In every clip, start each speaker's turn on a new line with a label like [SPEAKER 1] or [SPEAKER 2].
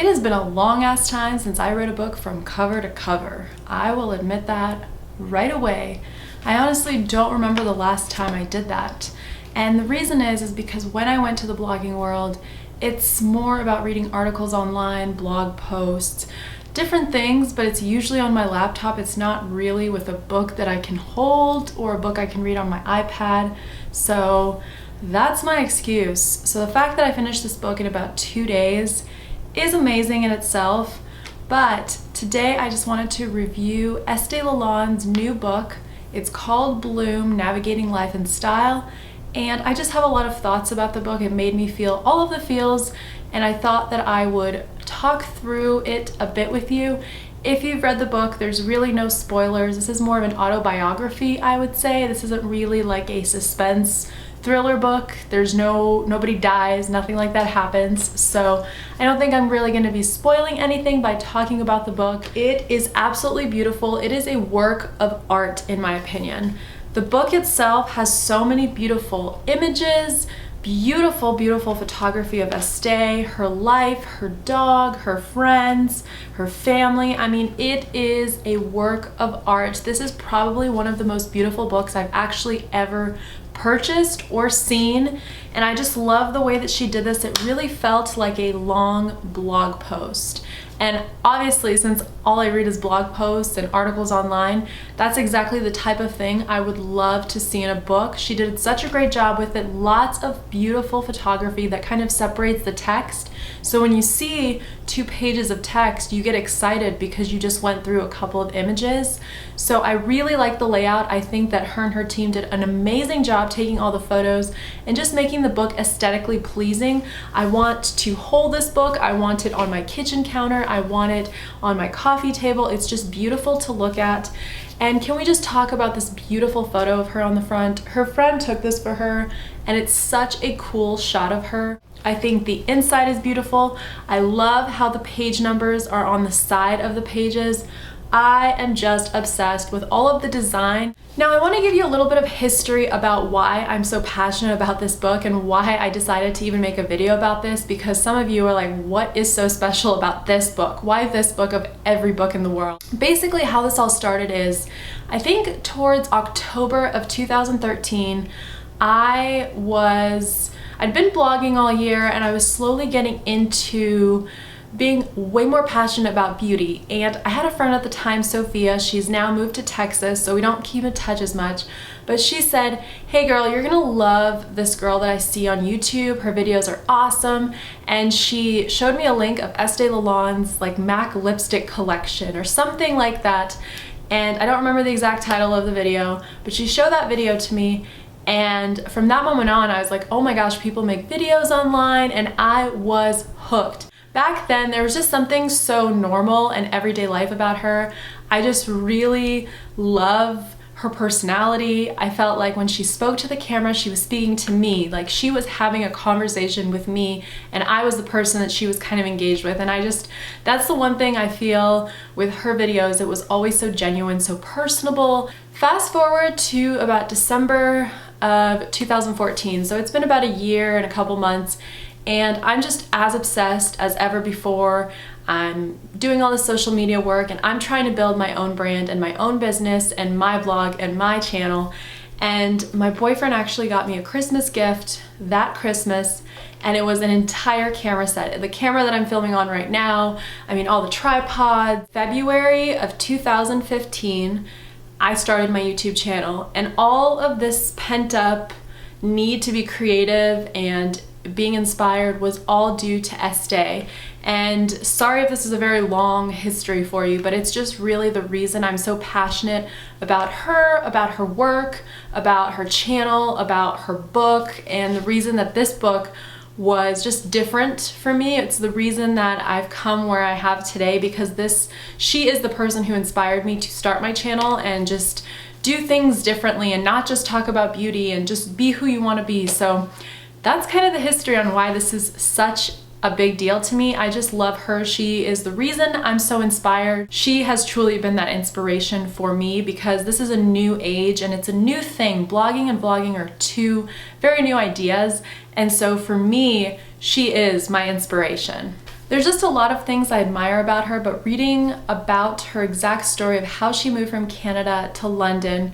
[SPEAKER 1] It has been a long ass time since I read a book from cover to cover. I will admit that right away. I honestly don't remember the last time I did that. And the reason is because when I went to the blogging world, it's more about reading articles online, blog posts, different things, but it's usually on my laptop. It's not really with a book that I can hold or a book I can read on my iPad. So that's my excuse. So the fact that I finished this book in about 2 days is amazing in itself, but today I just wanted to review Estee Lalonde's new book. It's called Bloom: Navigating Life and Style, and I just have a lot of thoughts about the book. It made me feel all of the feels, and I thought that I would talk through it a bit with you. If you've read the book, there's really no spoilers. This is more of an autobiography, I would say. This isn't really like a suspense thriller book. There's nobody dies, nothing like that happens. So I don't think I'm really going to be spoiling anything by talking about the book. It is absolutely beautiful. It is a work of art, in my opinion. The book itself has so many beautiful images, beautiful, beautiful photography of Estee, her life, her dog, her friends, her family. I mean, it is a work of art. This is probably one of the most beautiful books I've actually ever purchased or seen, and I just love the way that she did this. It really felt like a long blog post. And obviously, since all I read is blog posts and articles online, that's exactly the type of thing I would love to see in a book. She did such a great job with it. Lots of beautiful photography that kind of separates the text. So when you see 2 pages of text, you get excited because you just went through a couple of images. So I really like the layout. I think that her and her team did an amazing job taking all the photos and just making the book aesthetically pleasing. I want to hold this book. I want it on my kitchen counter. I want it on my coffee table. It's just beautiful to look at. And can we just talk about this beautiful photo of her on the front? Her friend took this for her, and it's such a cool shot of her. I think the inside is beautiful. I love how the page numbers are on the side of the pages. I am just obsessed with all of the design. Now, I want to give you a little bit of history about why I'm so passionate about this book and why I decided to even make a video about this, because some of you are like, what is so special about this book? Why this book of every book in the world? Basically, how this all started is, I think towards October of 2013, I'd been blogging all year, and I was slowly getting into being way more passionate about beauty. And I had a friend at the time, Sophia. She's now moved to Texas, so we don't keep in touch as much. But she said, hey girl, you're gonna love this girl that I see on YouTube. Her videos are awesome. And she showed me a link of Estee Lalonde's like MAC lipstick collection or something like that. And I don't remember the exact title of the video, but she showed that video to me. And from that moment on, I was like, oh my gosh, people make videos online, and I was hooked. Back then, there was just something so normal and everyday life about her. I just really love her personality. I felt like when she spoke to the camera, she was speaking to me, like she was having a conversation with me, and I was the person that she was kind of engaged with. And that's the one thing I feel with her videos. It was always so genuine, so personable. Fast forward to about December of 2014. So it's been about a year and a couple months, and I'm just as obsessed as ever before. I'm doing all the social media work, and I'm trying to build my own brand and my own business and my blog and my channel. And my boyfriend actually got me a Christmas gift that Christmas, and it was an entire camera set. The camera that I'm filming on right now, I mean, all the tripods. February of 2015, I started my YouTube channel, and all of this pent up need to be creative and being inspired was all due to Estee. And sorry if this is a very long history for you, but it's just really the reason I'm so passionate about her work, about her channel, about her book, and the reason that this book was just different for me. It's the reason that I've come where I have today, because she is the person who inspired me to start my channel and just do things differently and not just talk about beauty and just be who you want to be. So that's kind of the history on why this is such a big deal to me. I just love her. She is the reason I'm so inspired. She has truly been that inspiration for me, because this is a new age and it's a new thing. Blogging and vlogging are 2 very new ideas. And so for me, she is my inspiration. There's just a lot of things I admire about her, but reading about her exact story of how she moved from Canada to London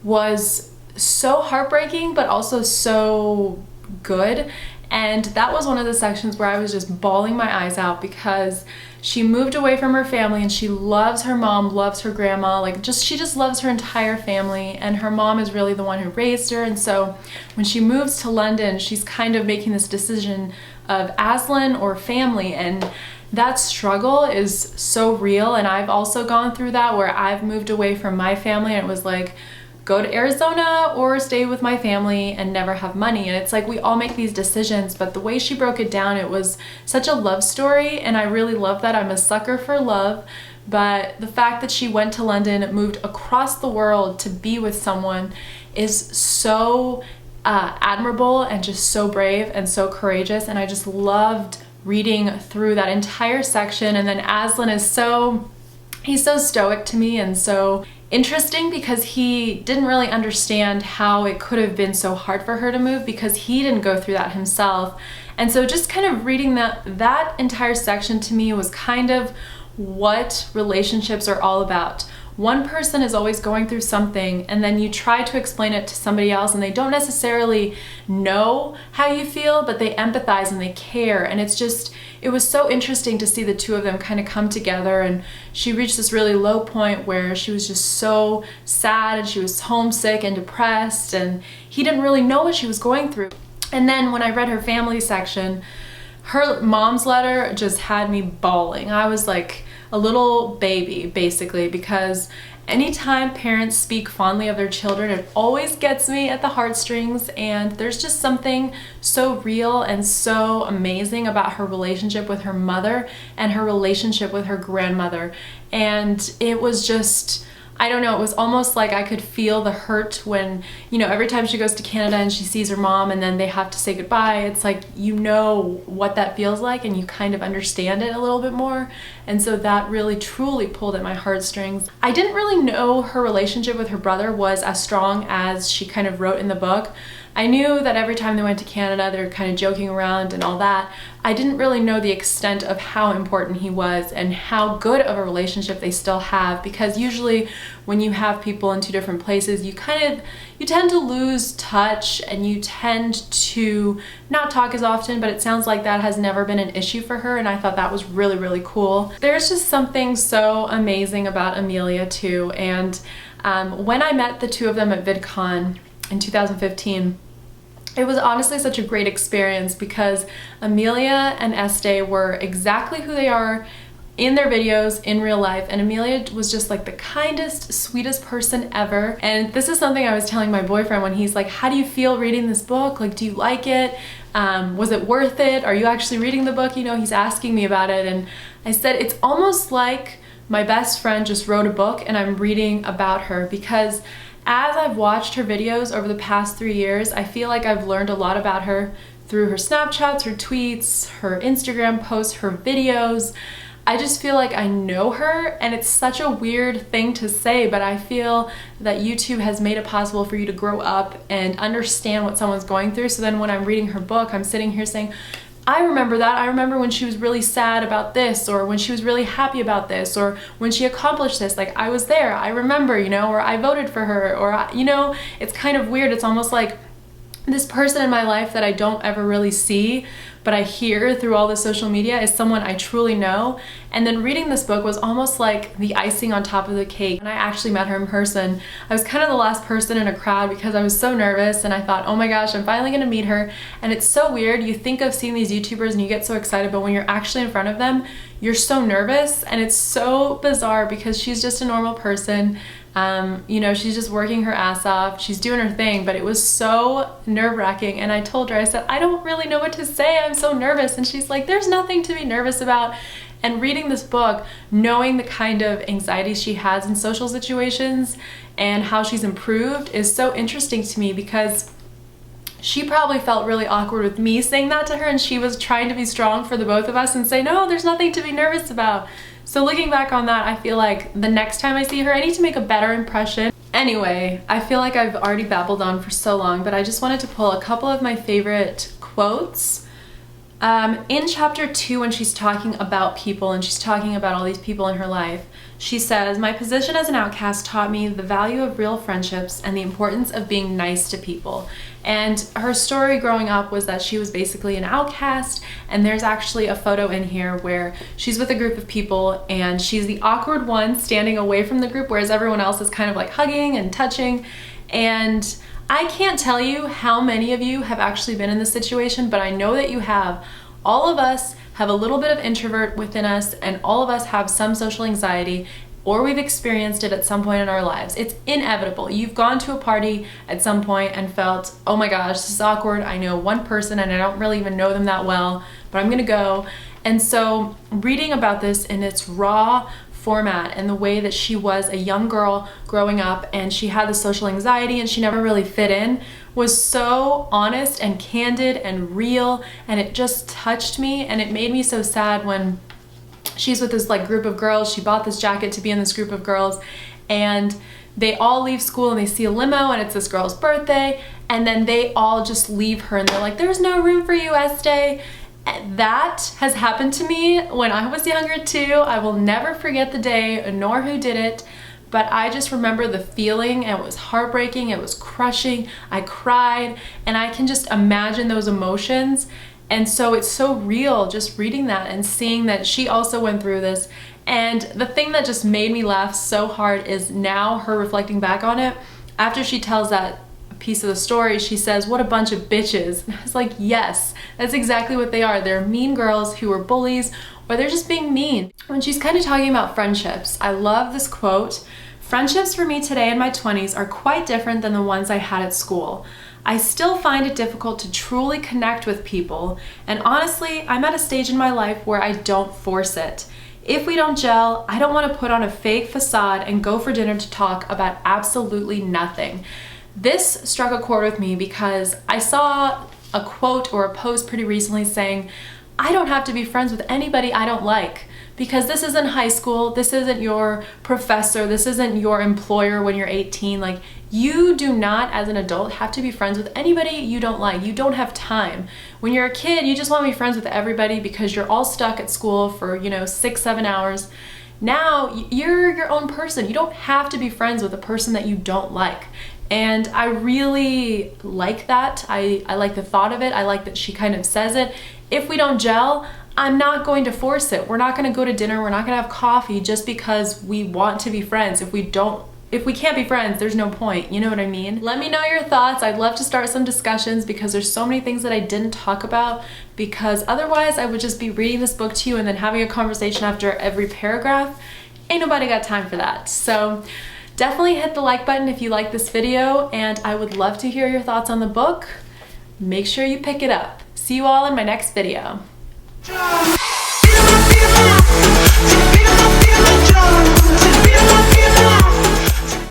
[SPEAKER 1] was so heartbreaking, but also so good. And that was one of the sections where I was just bawling my eyes out, because she moved away from her family and she loves her mom, loves her grandma, like she just loves her entire family, and her mom is really the one who raised her. And so when she moves to London, she's kind of making this decision of Aslan or family, and that struggle is so real. And I've also gone through that, where I've moved away from my family and it was like, go to Arizona or stay with my family and never have money. And it's like, we all make these decisions, but the way she broke it down, it was such a love story, and I really love that. I'm a sucker for love, but the fact that she went to London, moved across the world to be with someone is so admirable and just so brave and so courageous. And I just loved reading through that entire section. And then Aslan is he's so stoic to me and so interesting, because he didn't really understand how it could have been so hard for her to move, because he didn't go through that himself. And so just kind of reading that entire section to me was kind of what relationships are all about. One person is always going through something, and then you try to explain it to somebody else, and they don't necessarily know how you feel, but they empathize and they care. And it was so interesting to see the two of them kind of come together. And she reached this really low point where she was just so sad, and she was homesick and depressed, and he didn't really know what she was going through. And then when I read her family section, her mom's letter just had me bawling. I was like a little baby, basically, because anytime parents speak fondly of their children, it always gets me at the heartstrings. And there's just something so real and so amazing about her relationship with her mother and her relationship with her grandmother. And it was just, I don't know, it was almost like I could feel the hurt when, every time she goes to Canada and she sees her mom and then they have to say goodbye, it's like, what that feels like, and you kind of understand it a little bit more. And so that really truly pulled at my heartstrings. I didn't really know her relationship with her brother was as strong as she kind of wrote in the book. I knew that every time they went to Canada, they were kind of joking around and all that. I didn't really know the extent of how important he was and how good of a relationship they still have, because usually when you have people in two different places, you tend to lose touch and you tend to not talk as often, but it sounds like that has never been an issue for her, and I thought that was really, really cool. There's just something so amazing about Amelia too, and when I met the two of them at VidCon in 2015, it was honestly such a great experience, because Amelia and Estee were exactly who they are in their videos in real life, and Amelia was just like the kindest, sweetest person ever. And this is something I was telling my boyfriend when he's like, how do you feel reading this book? Like, do you like it? Was it worth it? Are you actually reading the book? He's asking me about it, and I said it's almost like my best friend just wrote a book and I'm reading about her, because as I've watched her videos over the past 3 years, I feel like I've learned a lot about her through her Snapchats, her tweets, her Instagram posts, her videos. I just feel like I know her, and it's such a weird thing to say, but I feel that YouTube has made it possible for you to grow up and understand what someone's going through. So then when I'm reading her book, I'm sitting here saying, I remember that. I remember when she was really sad about this, or when she was really happy about this, or when she accomplished this. Like, I was there. I remember, or I voted for her, or, it's kind of weird. It's almost like this person in my life that I don't ever really see, but I hear through all the social media, is someone I truly know. And then reading this book was almost like the icing on top of the cake. And I actually met her in person. I was kind of the last person in a crowd because I was so nervous, and I thought, oh my gosh, I'm finally gonna meet her. And it's so weird. You think of seeing these YouTubers and you get so excited, but when you're actually in front of them, you're so nervous. And it's so bizarre because she's just a normal person. She's just working her ass off. She's doing her thing, but it was so nerve-wracking. And I told her, I said, I don't really know what to say. I'm so nervous. And she's like, there's nothing to be nervous about. And reading this book, knowing the kind of anxiety she has in social situations and how she's improved is so interesting to me, because she probably felt really awkward with me saying that to her, and she was trying to be strong for the both of us and say, no, there's nothing to be nervous about. So looking back on that, I feel like the next time I see her, I need to make a better impression. Anyway, I feel like I've already babbled on for so long, but I just wanted to pull a couple of my favorite quotes In chapter 2, when she's talking about people and she's talking about all these people in her life, she says, "My position as an outcast taught me the value of real friendships and the importance of being nice to people." And her story growing up was that she was basically an outcast, and there's actually a photo in here where she's with a group of people and she's the awkward one standing away from the group, whereas everyone else is kind of like hugging and touching. And I can't tell you how many of you have actually been in this situation, but I know that you have. All of us have a little bit of introvert within us, and all of us have some social anxiety, or we've experienced it at some point in our lives. It's inevitable. You've gone to a party at some point and felt, oh my gosh, this is awkward. I know one person and I don't really even know them that well, but I'm gonna go. And so reading about this in its raw format and the way that she was a young girl growing up and she had the social anxiety and she never really fit in was so honest and candid and real, and it just touched me, and it made me so sad when she's with this like group of girls. She bought this jacket to be in this group of girls, and they all leave school and they see a limo and it's this girl's birthday, and then they all just leave her and they're like, "There's no room for you, Estee." That has happened to me when I was younger too. I will never forget the day nor who did it, but I just remember the feeling, and it was heartbreaking, it was crushing. I cried, and I can just imagine those emotions. And so it's so real just reading that and seeing that she also went through this. And the thing that just made me laugh so hard is now her reflecting back on it. After she tells that piece of the story, she says, "What a bunch of bitches." And I was like, yes, that's exactly what they are. They're mean girls who are bullies, or they're just being mean. When she's kind of talking about friendships, I love this quote. "Friendships for me today in my 20s are quite different than the ones I had at school. I still find it difficult to truly connect with people, and honestly, I'm at a stage in my life where I don't force it. If we don't gel, I don't want to put on a fake facade and go for dinner to talk about absolutely nothing." This struck a chord with me because I saw a quote or a post pretty recently saying, I don't have to be friends with anybody I don't like, because this isn't high school, this isn't your professor, this isn't your employer when you're 18. Like, you do not, as an adult, have to be friends with anybody you don't like. You don't have time. When you're a kid, you just want to be friends with everybody because you're all stuck at school for, 6-7 hours. Now, you're your own person. You don't have to be friends with a person that you don't like. And I really like that. I like the thought of it. I like that she kind of says it. If we don't gel, I'm not going to force it. We're not going to go to dinner. We're not going to have coffee just because we want to be friends. If we can't be friends, there's no point. You know what I mean? Let me know your thoughts. I'd love to start some discussions because there's so many things that I didn't talk about, because otherwise I would just be reading this book to you and then having a conversation after every paragraph. Ain't nobody got time for that. So definitely hit the like button if you like this video, and I would love to hear your thoughts on the book. Make sure you pick it up. See you all in my next video.